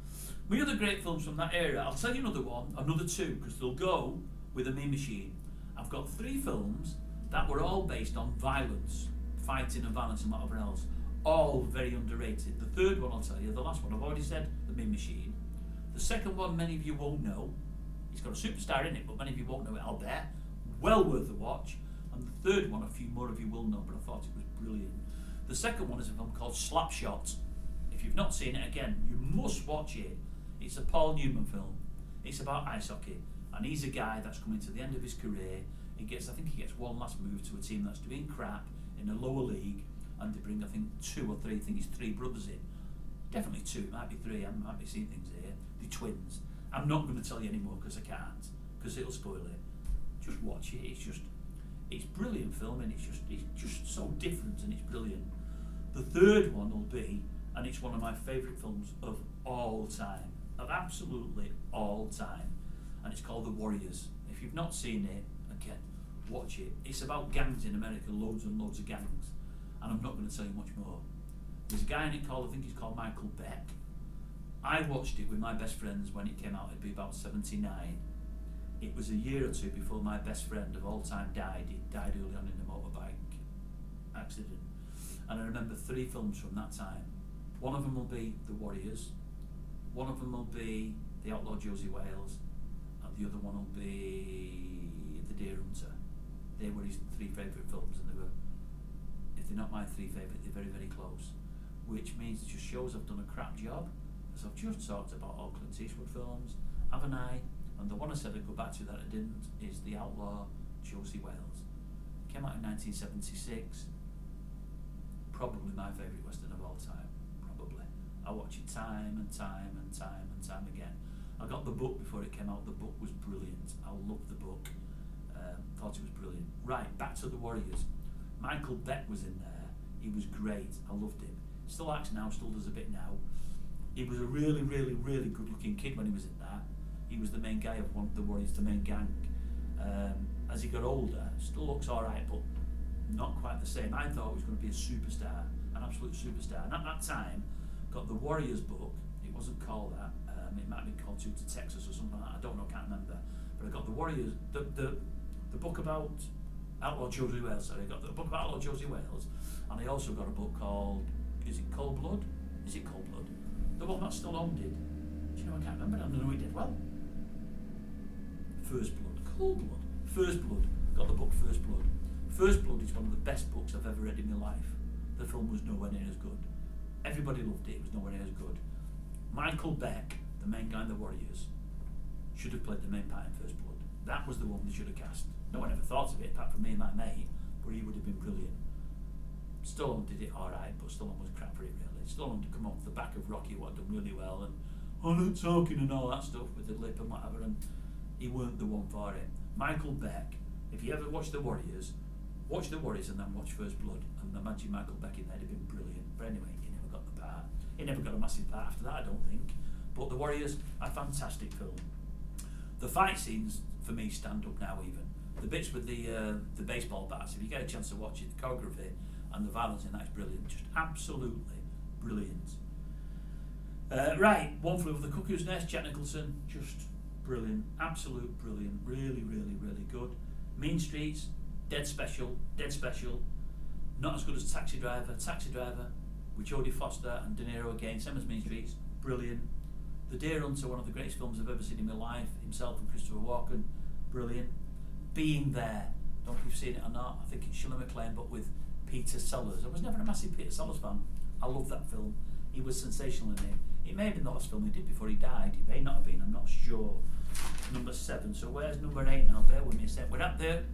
My other great films from that era, I'll tell you another 2, because they'll go with The Mean Machine. I've got 3 films that were all based on violence, fighting and violence and whatever else. All very underrated. The third one, I'll tell you, the last one, I've already said, The Mean Machine. The second one, many of you won't know. It's got a superstar in it, but many of you won't know it, I'll bet. Well worth a watch. And the third one, a few more of you will know, but I thought it was brilliant. The second one is a film called Slapshot. If you've not seen it, again, you must watch it. It's a Paul Newman film. It's about ice hockey, and he's a guy that's coming to the end of his career. I think he gets one last move to a team that's doing crap in a lower league, and they bring, I think, 2 or 3, I think it's 3 brothers in. Definitely 2, it might be 3, I might be seeing things here. They're twins. I'm not going to tell you anymore because I can't, because it'll spoil it. Just watch it, it's brilliant film, and it's just so different, and it's brilliant. The third one will be, and it's one of my favourite films of all time, of absolutely all time, and it's called The Warriors. If you've not seen it, again, watch it. It's about gangs in America, loads and loads of gangs, and I'm not going to tell you much more. There's a guy in it called, I think he's called Michael Beck. I watched it with my best friends when it came out, it'd be about 79. It was a year or 2 before my best friend of all time died. He died early on in a motorbike accident. And I remember 3 films from that time. One of them will be The Warriors, one of them will be The Outlaw Josie Wales, and the other one will be The Deer Hunter. They were his 3 favourite films, and they were, if they're not my 3 favourite, they're very, very close. Which means it just shows I've done a crap job, because I've just talked about all Clint Eastwood films, haven't I? And the one I said I'd go back to that I didn't is The Outlaw Josie Wales. It came out in 1976. Probably my favourite Western of all time. Probably. I watch it time and time and time and time again. I got the book before it came out. The book was brilliant. I loved the book. Thought it was brilliant. Right, back to The Warriors. Michael Beck was in there. He was great. I loved him. Still acts now, still does a bit now. He was a really, really, really good looking kid when he was in that. He was the main guy of one of The Warriors, the main gang. as he got older, still looks alright, but not quite the same. I thought he was going to be a superstar, an absolute superstar. And at that time, got the Warriors book. It wasn't called that. It might have been called Two to Texas or something like that. I don't know, can't remember. But I got the Warriors, the book about Outlaw Josie Wales. Sorry, I got the book about Outlaw Josie Wales, and I also got a book called, is it Cold Blood? Is it Cold Blood? The one that Stallone did. Do you know, I can't remember. I know he did well. First Blood, Cold Blood, First Blood. Got the book First Blood. First Blood is one of the best books I've ever read in my life. The film was nowhere near as good. Everybody loved it. It was nowhere near as good. Michael Beck, the main guy in the Warriors, should have played the main part in First Blood. That was the one they should have cast. No one ever thought of it, apart from me and my mate, but he would have been brilliant. Stallone did it alright, but Stallone was crap for it really. Stallone to come off the back of Rocky, what had done really well, and I'm not talking and all that stuff with the lip and whatever, and he weren't the one for it. Michael Beck, if you ever watch The Warriors, watch The Warriors and then watch First Blood, and imagine Michael Beck in there, he'd have been brilliant. But anyway, he never got the part. He never got a massive part after that, I don't think. But The Warriors, a fantastic film. The fight scenes, for me, stand up now even. The bits with the baseball bats, if you get a chance to watch it, the choreography and the violence in that is brilliant. Just absolutely brilliant. Right, One Flew Over the Cuckoo's Nest, Jack Nicholson, just brilliant. Absolute brilliant. Really, really, really good. Mean Streets, dead special. Not as good as Taxi Driver, with Jodie Foster and De Niro again, same as Mean Streets, brilliant. The Deer Hunter, one of the greatest films I've ever seen in my life, himself and Christopher Walken, brilliant. Being There, don't know if you've seen it or not, I think it's Shirley MacLaine but with Peter Sellers. I was never a massive Peter Sellers fan. I love that film. He was sensational in it. It may have been the last film he did before he died. It may not have been, I'm not sure. Number 7, so where's number 8 now? Bear with me a sec. We're at the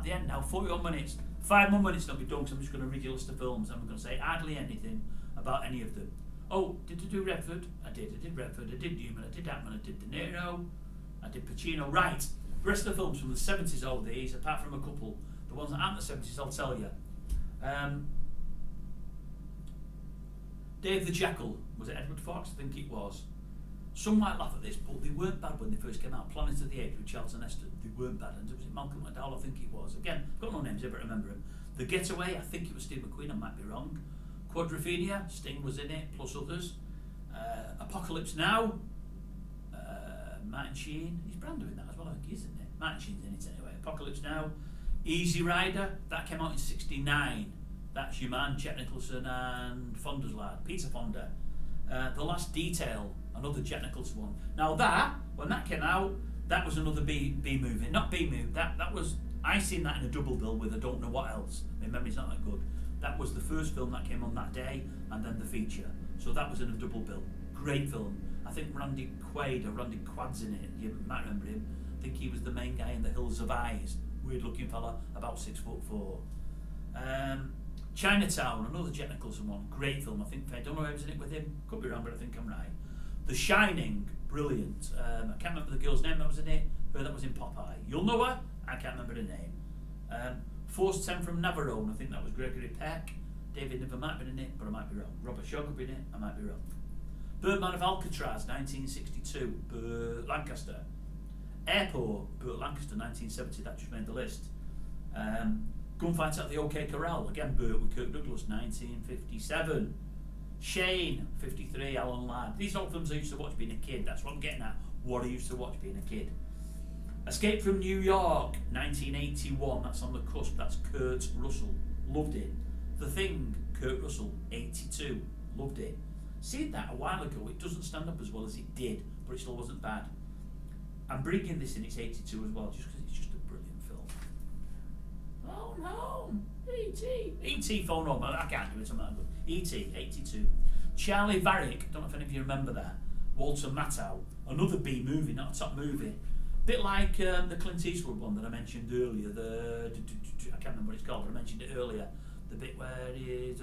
end now, 41 minutes. 5 more minutes and I'll be done, because I'm just going to read you a list of films and I'm going to say hardly anything about any of them. Oh, did I do Redford? I did Redford, I did Newman, I did Atman, I did De Niro, I did Pacino. Right, the rest of the films from the 70s, all these, apart from a couple. The ones that aren't the 70s, I'll tell you. Dave the Jackal, was it Edward Fox? I think it was. Some might laugh at this, but they weren't bad when they first came out. Planet of the Apes with Charlton Heston, they weren't bad. And was it Malcolm McDowell? I think it was. Again, I've got no names, I don't remember him. The Getaway, I think it was Steve McQueen, I might be wrong. Quadrophenia, Sting was in it, plus others. Apocalypse Now, Martin Sheen, he's brand doing that as well, I think, isn't it? Martin Sheen's in it anyway. Apocalypse Now, Easy Rider, that came out in '69. That's your man, Jack Nicholson and Fonda's lad, Peter Fonda. The Last Detail, another Jack Nicholson one. Now that, when that came out, that was another B movie. Not B movie, that was, I seen that in a double bill with I don't know what else. My memory's not that good. That was the first film that came on that day, and then the feature. So that was in a double bill. Great film. I think Randy Quaid's in it. You might remember him. I think he was the main guy in The Hills of Eyes. Weird looking fella, about 6'4". Chinatown, another Jack Nicholson one. Great film. I don't know who's in it with him. Could be wrong, but I think I'm right. The Shining, brilliant. I can't remember the girl's name that was in it. Her that was in Popeye. You'll know her. I can't remember her name. Force 10 from Navarone, I think that was Gregory Peck. David Niven might have been in it, but I might be wrong. Robert Shaw could be in it, I might be wrong. Birdman of Alcatraz, 1962, Burt Lancaster. Airport, Burt Lancaster, 1970, that just made the list. Gunfight at the OK Corral, again Burt with Kirk Douglas, 1957. Shane, 53, Alan Ladd. These are all films I used to watch being a kid, that's what I'm getting at. What I used to watch being a kid. Escape from New York, 1981, that's on the cusp, that's Kurt Russell, loved it. The Thing, Kurt Russell, 82, loved it. Seen that a while ago, it doesn't stand up as well as it did, but it still wasn't bad. I'm bringing this in, it's 82 as well, just because it's just a brilliant film. Phone Home, E.T. E.T. Phone Home, I can't do it, I'm not good. E.T., 82. Charlie Varick, don't know if any of you remember that. Walter Matthau, another B movie, not a top movie. Bit like the Clint Eastwood one that I mentioned earlier. I can't remember what it's called, but I mentioned it earlier. The bit where it is,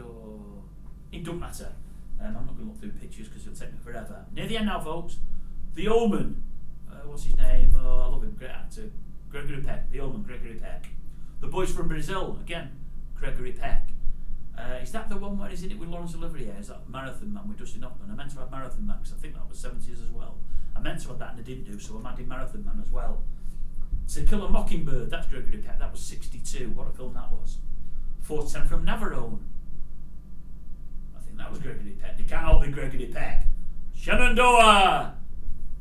it don't matter. I'm not going to look through pictures because it'll take me forever. Near the end now, folks. The Omen. What's his name? Oh, I love him. Great actor. Gregory Peck. The Omen. Gregory Peck. The Boys from Brazil. Again, Gregory Peck. Is that the one where he's in it with Laurence Olivier? Is that Marathon Man with Dustin Hoffman? I meant to have Marathon Man because I think that was 70s as well. I meant to have that and I didn't do, so I'm adding Marathon Man as well. To Kill a Mockingbird, that's Gregory Peck, that was 62, what a film that was. 410 from Navarone, I think that was Gregory Peck. They can't all be Gregory Peck. Shenandoah!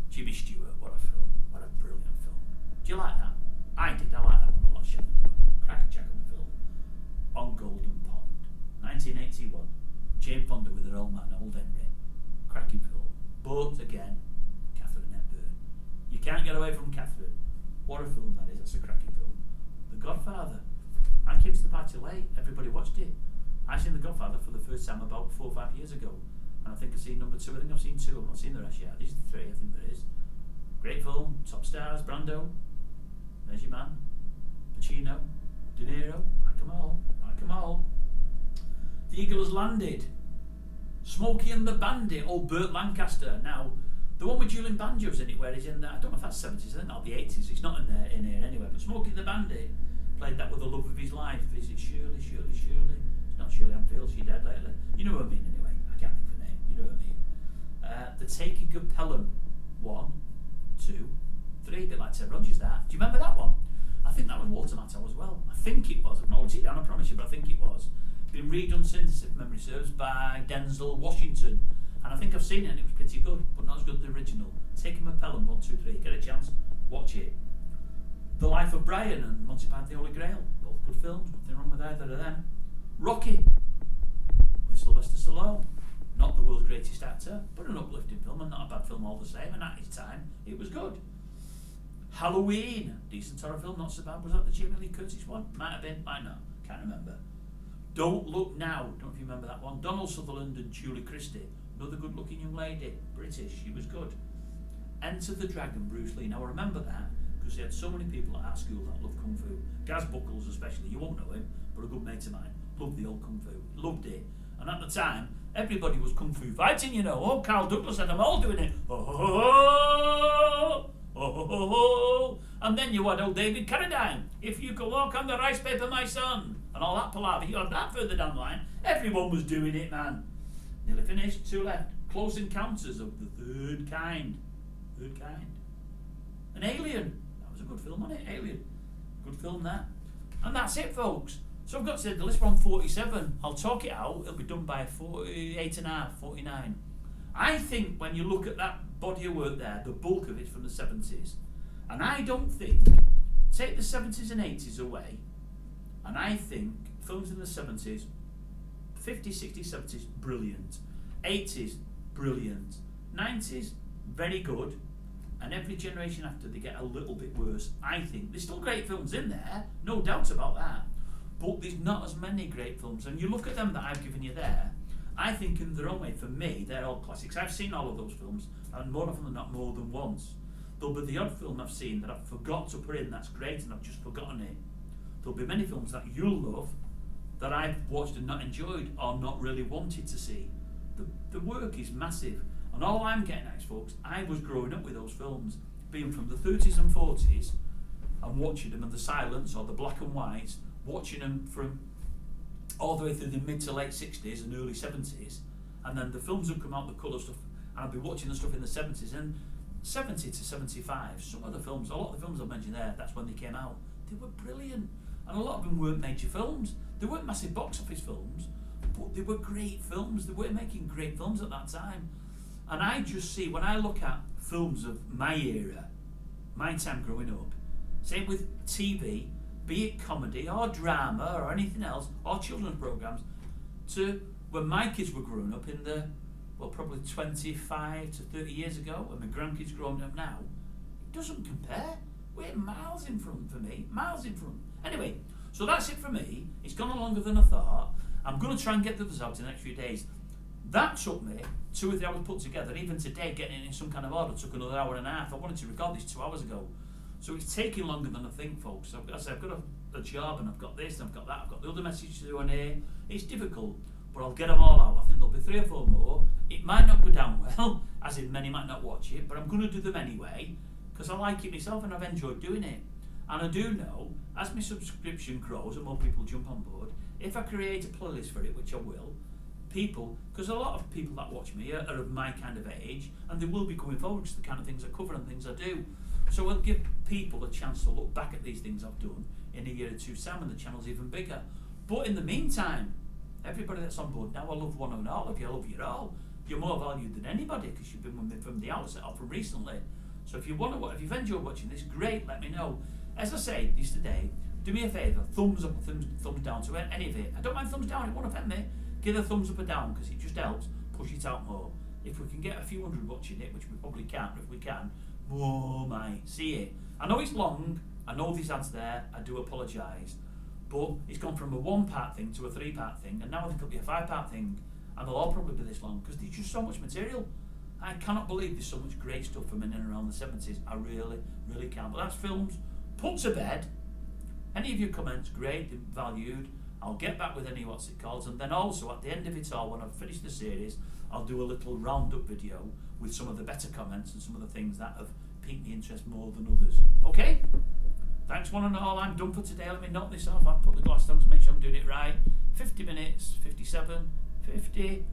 Jimmy Stewart, what a film, what a brilliant film. Do you like that? I did, I like that one a lot, Shenandoah. Cracker-jack of a film. On Golden Pond, 1981. Jane Fonda with her old man, Old Henry. Cracking film. But again, Catherine Hepburn. You can't get away from Catherine. What a film that is, that's a cracking film. The Godfather. I came to the party late, everybody watched it. I seen The Godfather for the first time about 4 or 5 years ago. And I think I've seen number 2, I think I've seen 2, I've not seen the rest yet. These are the 3, I think there is. Great film, top stars, Brando. There's your man. Pacino. De Niro. Like them all. The Eagle Has Landed. Smokey and the Bandit, old Burt Lancaster. Now, the one with Julian Banjo's in it, where he's in that, I don't know if that's 70s, I think not the 80s, he's not in here anyway, but Smokey and the Bandit played that with the love of his life. Is it Shirley? It's not Shirley Anfield, she died lately. You know what I mean anyway, I can't think of her name, you know what I mean. The Taking of Pelham, 1, 2, 3, a bit like Ted Rogers that. Do you remember that one? I think that was Walter Matthau as well. I think it was, I've not written it down, I promise you, but I think it was. Been redone since, if memory serves, by Denzel Washington, and I think I've seen it and it was pretty good, but not as good as the original. Taking of Pelham, 1, 2, 3, get a chance, watch it. The Life of Brian and Monty Python the Holy Grail, both good films, nothing wrong with either of them. Rocky, with Sylvester Stallone, not the world's greatest actor, but an uplifting film and not a bad film all the same, and at its time, it was good. Halloween, decent horror film, not so bad. Was that the Jamie Lee Curtis one? Might have been, might not, can't remember. Don't Look Now, don't know if you remember that one. Donald Sutherland and Julie Christie, another good looking young lady, British, she was good. Enter the Dragon, Bruce Lee. Now I remember that because he had so many people at our school that loved Kung Fu. Gaz Buckles especially, you won't know him, but a good mate of mine, loved the old Kung Fu, loved it. And at the time, everybody was Kung Fu fighting, you know. Oh, Carl Douglas had them all doing it. Oh, ho, ho, ho. Oh, ho, ho, ho. And then you had old David Carradine. If you could walk on the rice paper, my son. And all that palaver, you had that further down the line. Everyone was doing it, man. Nearly finished, 2 left. Close Encounters of the Third Kind. Third Kind. An Alien. That was a good film, wasn't it? Alien. Good film, that. And that's it, folks. So I've got to say, the list we're on 47. I'll talk it out. It'll be done by 48 and a half, 49. I think when you look at that body of work there, the bulk of it's from the 70s. And I don't think, take the 70s and 80s away, and I think films in the 70s, 50s, 60s, 70s, brilliant. 80s, brilliant. 90s, very good. And every generation after, they get a little bit worse, I think. There's still great films in there, no doubt about that. But there's not as many great films. And you look at them that I've given you there, I think in their own way, for me, they're all classics. I've seen all of those films, and more often than not, more than once. There'll be the odd film I've seen that I've forgot to put in, that's great, and I've just forgotten it. There'll be many films that you'll love, that I've watched and not enjoyed, or not really wanted to see. The work is massive. And all I'm getting at is, folks, I was growing up with those films, being from the 30s and 40s, and watching them in the silence, or the black and whites, watching them from all the way through the mid to late 60s and early 70s, and then the films would come out, the colour stuff, and I'd be watching the stuff in the 70s, and 70 to 75, some of the films, a lot of the films I've mentioned there, that's when they came out, they were brilliant, and a lot of them weren't major films, they weren't massive box office films, but they were great films, they were making great films at that time. And I just see, when I look at films of my era, my time growing up, same with TV, be it comedy or drama or anything else, or children's programmes, to when my kids were growing up in the, well, probably 25 to 30 years ago, and my grandkids growing up now, it doesn't compare. We're miles in front for me, miles in front. Anyway, so that's it for me. It's gone on longer than I thought. I'm going to try and get the others out in the next few days. That took me 2 or 3 hours put together. Even today, getting it in some kind of order took another hour and a half. I wanted to record this 2 hours ago. So it's taking longer than I think, folks. So as I say, I've got a job, and I've got this, and I've got that, I've got the other messages to do on here. It's difficult, but I'll get them all out. I think there'll be 3 or 4 more. It might not go down well, as in many might not watch it, but I'm going to do them anyway, because I like it myself and I've enjoyed doing it. And I do know, as my subscription grows and more people jump on board, if I create a playlist for it, which I will, people, because a lot of people that watch me are of my kind of age, and they will be going forward to the kind of things I cover and things I do. So we'll give people a chance to look back at these things I've done in a year or two's time, and the channel's even bigger. But in the meantime, everybody that's on board now, I love one and all of you. I love you all. You're more valued than anybody because you've been with me from the outset or from recently. So if you want to, if you've enjoyed watching this, great. Let me know. As I said yesterday, do me a favour, thumbs up, thumbs down to any of it. I don't mind thumbs down. It won't offend me. Give a thumbs up or down because it just helps push it out more. If we can get a few hundred watching it, which we probably can't, but if we can, more might see it. I know it's long. I know there's ads there. I do apologise. But it's gone from a 1-part thing to a 3-part thing, and now I think it'll be a 5-part thing, and they'll all probably be this long because there's just so much material. I cannot believe there's so much great stuff from in and around the 70s. I really, really can't. But that's films put to bed. Any of your comments, great, valued. I'll get back with any what's it called, and then also at the end of it all, when I've finished the series, I'll do a little roundup video with some of the better comments and some of the things that have piqued my interest more than others. Okay? Thanks one and all. I'm done for today. Let me knock this off. I've put the glass down to make sure I'm doing it right. 50 minutes, 57, 50.